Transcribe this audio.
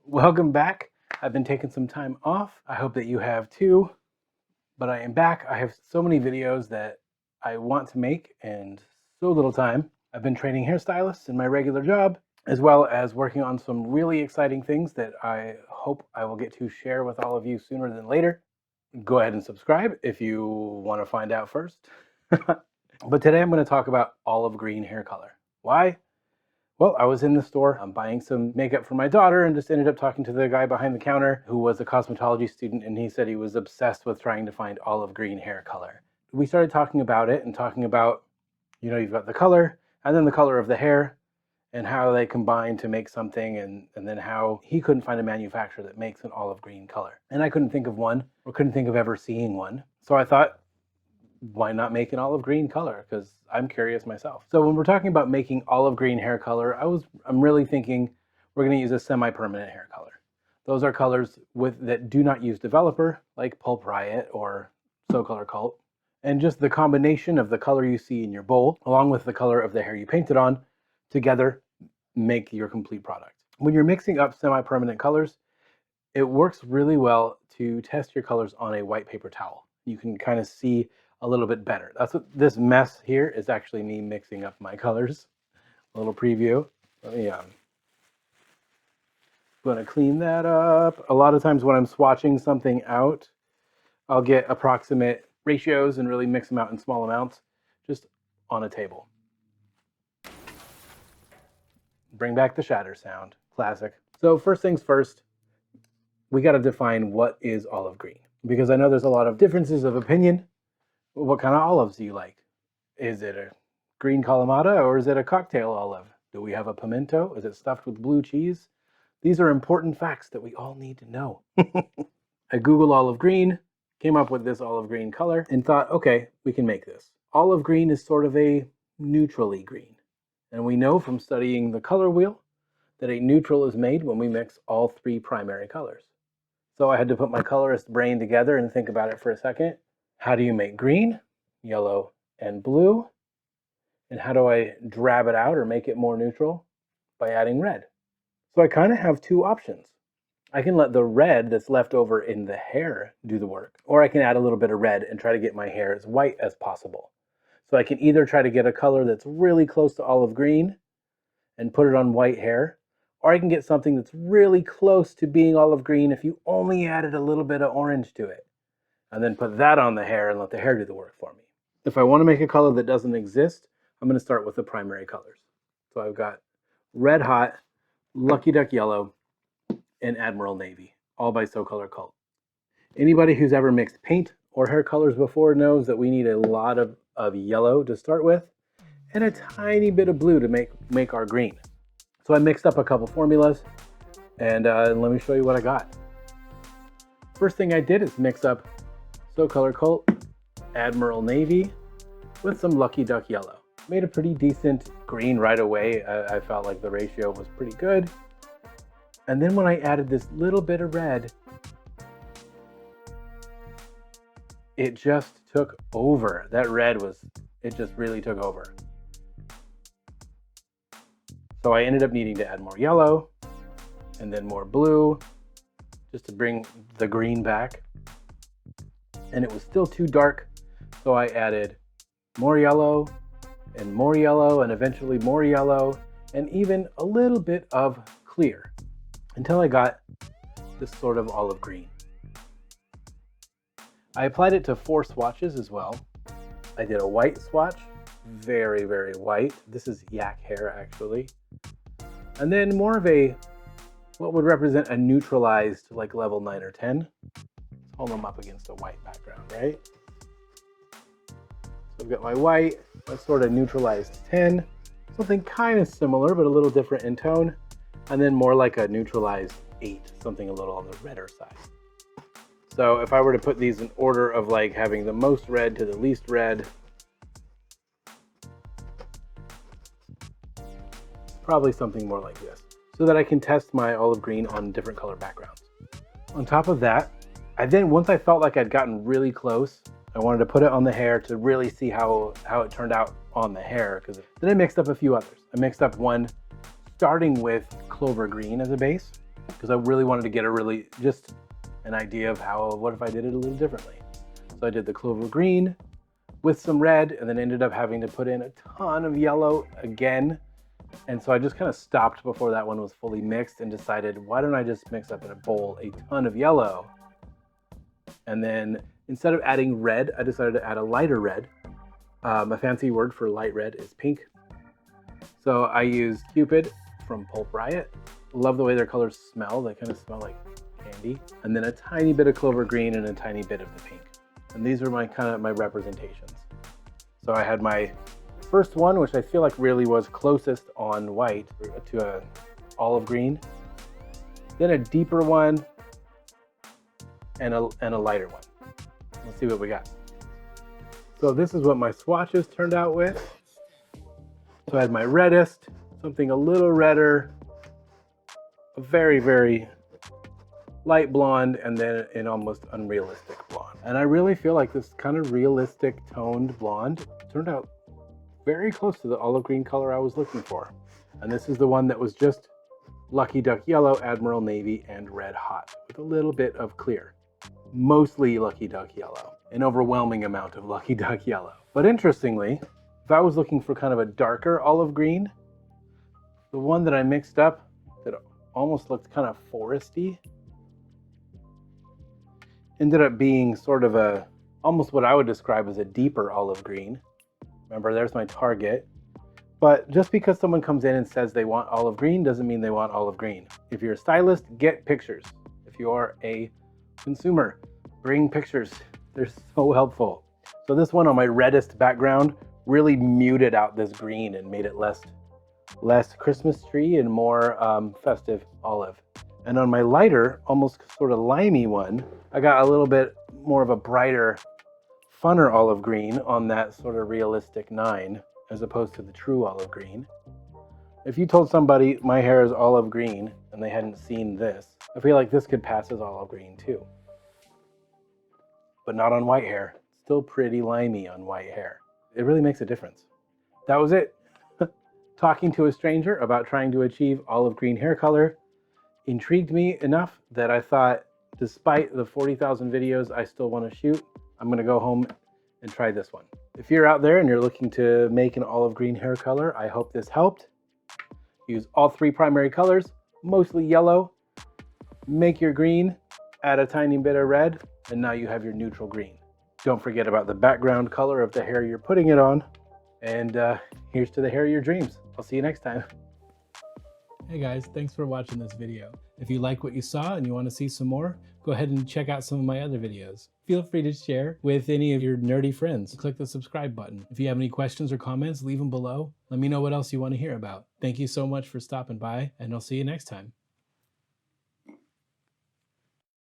Welcome back. I've been taking some time off. I hope that you have too, but I am back. I have so many videos that I want to make and so little time. I've been training hairstylists in my regular job, as well as working on some really exciting things that I hope I will get to share with all of you sooner than later. Go ahead and subscribe if you want to find out first. But today I'm going to talk about olive green hair color. Why? Well, I was in the store buying some makeup for my daughter and just ended up talking to the guy behind the counter who was a cosmetology student, and he said he was obsessed with trying to find olive green hair color. We started talking about it and talking about, you've got the color and then the color of the hair and how they combine to make something, and then how he couldn't find a manufacturer that makes an olive green color. And I couldn't think of one, or couldn't think of ever seeing one. So I thought, why not make an olive green color? Because I'm curious myself. So when we're talking about making olive green hair color, I'm really thinking we're going to use a semi-permanent hair color. Those are colors that do not use developer, like Pulp Riot or So Color Cult. And just the combination of the color you see in your bowl, along with the color of the hair you painted on, together make your complete product. When you're mixing up semi-permanent colors, it works really well to test your colors on a white paper towel. You can kind of see a little bit better. That's what this mess here is, actually me mixing up my colors. A little preview. I'm going to clean that up. A lot of times when I'm swatching something out, I'll get approximate ratios and really mix them out in small amounts just on a table. Bring back the shatter sound. Classic. So first things first, we got to define what is olive green, because I know there's a lot of differences of opinion. What kind of olives do you like? Is it a green Kalamata or is it a cocktail olive? Do we have a pimento? Is it stuffed with blue cheese? These are important facts that we all need to know. I Googled olive green, came up with this olive green color, and thought, okay, we can make this. Olive green is sort of a neutrally green. And we know from studying the color wheel that a neutral is made when we mix all three primary colors. So I had to put my colorist brain together and think about it for a second. How do you make green, yellow, and blue? And how do I drab it out or make it more neutral? By adding red. So I kind of have two options. I can let the red that's left over in the hair do the work, or I can add a little bit of red and try to get my hair as white as possible. So I can either try to get a color that's really close to olive green and put it on white hair, or I can get something that's really close to being olive green if you only added a little bit of orange to it, and then put that on the hair and let the hair do the work for me. If I want to make a color that doesn't exist, I'm going to start with the primary colors. So I've got Red Hot, Lucky Duck Yellow, and Admiral Navy, all by So Color Cult. Anybody who's ever mixed paint or hair colors before knows that we need a lot of yellow to start with, and a tiny bit of blue to make our green. So I mixed up a couple formulas, and let me show you what I got. First thing I did is mix up So Color Cult Admiral Navy with some Lucky Duck Yellow. Made a pretty decent green right away. I felt like the ratio was pretty good. And then when I added this little bit of red, it just took over. That red it just really took over. So I ended up needing to add more yellow and then more blue just to bring the green back. And it was still too dark, so I added more yellow and eventually more yellow and even a little bit of clear until I got this sort of olive green. I applied it to 4 swatches as well. I did a white swatch, very, very white. This is yak hair actually. And then more of what would represent a neutralized like level 9 or 10. Hold them up against a white background, right? So I've got my white, that's sort of neutralized 10, something kind of similar but a little different in tone, and then more like a neutralized 8, something a little on the redder side. So if I were to put these in order of like having the most red to the least red, probably something more like this, so that I can test my olive green on different color backgrounds. On top of that, once I felt like I'd gotten really close, I wanted to put it on the hair to really see how it turned out on the hair. Because then I mixed up a few others. I mixed up one starting with clover green as a base, because I really wanted to get just an idea of what if I did it a little differently. So I did the clover green with some red, and then ended up having to put in a ton of yellow again. And so I just kind of stopped before that one was fully mixed and decided, why don't I just mix up in a bowl a ton of yellow? And then instead of adding red, I decided to add a lighter red. A fancy word for light red is pink. So I used Cupid from Pulp Riot. Love the way their colors smell. They kind of smell like candy. And then a tiny bit of clover green and a tiny bit of the pink. And these are my representations. So I had my first one, which I feel like really was closest on white to a olive green. Then a deeper one and a lighter one. Let's see what we got. So this is what my swatches turned out with. So I had my reddest, something a little redder, a very, very light blonde, and then an almost unrealistic blonde. And I really feel like this kind of realistic toned blonde turned out very close to the olive green color I was looking for. And this is the one that was just Lucky Duck Yellow, Admiral Navy, and Red Hot with a little bit of clear. Mostly Lucky Duck Yellow, an overwhelming amount of Lucky Duck Yellow. But interestingly, if I was looking for kind of a darker olive green, the one that I mixed up that almost looked kind of foresty ended up being sort of almost what I would describe as a deeper olive green. Remember, there's my target. But just because someone comes in and says they want olive green doesn't mean they want olive green. If you're a stylist, get pictures. If you are a consumer, bring pictures. They're so helpful. So this one on my reddest background really muted out this green and made it less Christmas tree and more festive olive. And on my lighter, almost sort of limey one, I got a little bit more of a brighter, funner olive green on that sort of realistic 9, as opposed to the true olive green. If you told somebody my hair is olive green and they hadn't seen this, I feel like this could pass as olive green too. But not on white hair. Still pretty limey on white hair. It really makes a difference. That was it. Talking to a stranger about trying to achieve olive green hair color intrigued me enough that I thought, despite the 40,000 videos I still want to shoot, I'm going to go home and try this one. If you're out there and you're looking to make an olive green hair color, I hope this helped. Use all 3 primary colors, mostly yellow. Make your green, add a tiny bit of red, and now you have your neutral green. Don't forget about the background color of the hair you're putting it on. And here's to the hair of your dreams. I'll see you next time. Hey guys, thanks for watching this video. If you like what you saw and you want to see some more, go ahead and check out some of my other videos. Feel free to share with any of your nerdy friends. Click the subscribe button. If you have any questions or comments, leave them below. Let me know what else you want to hear about. Thank you so much for stopping by, and I'll see you next time.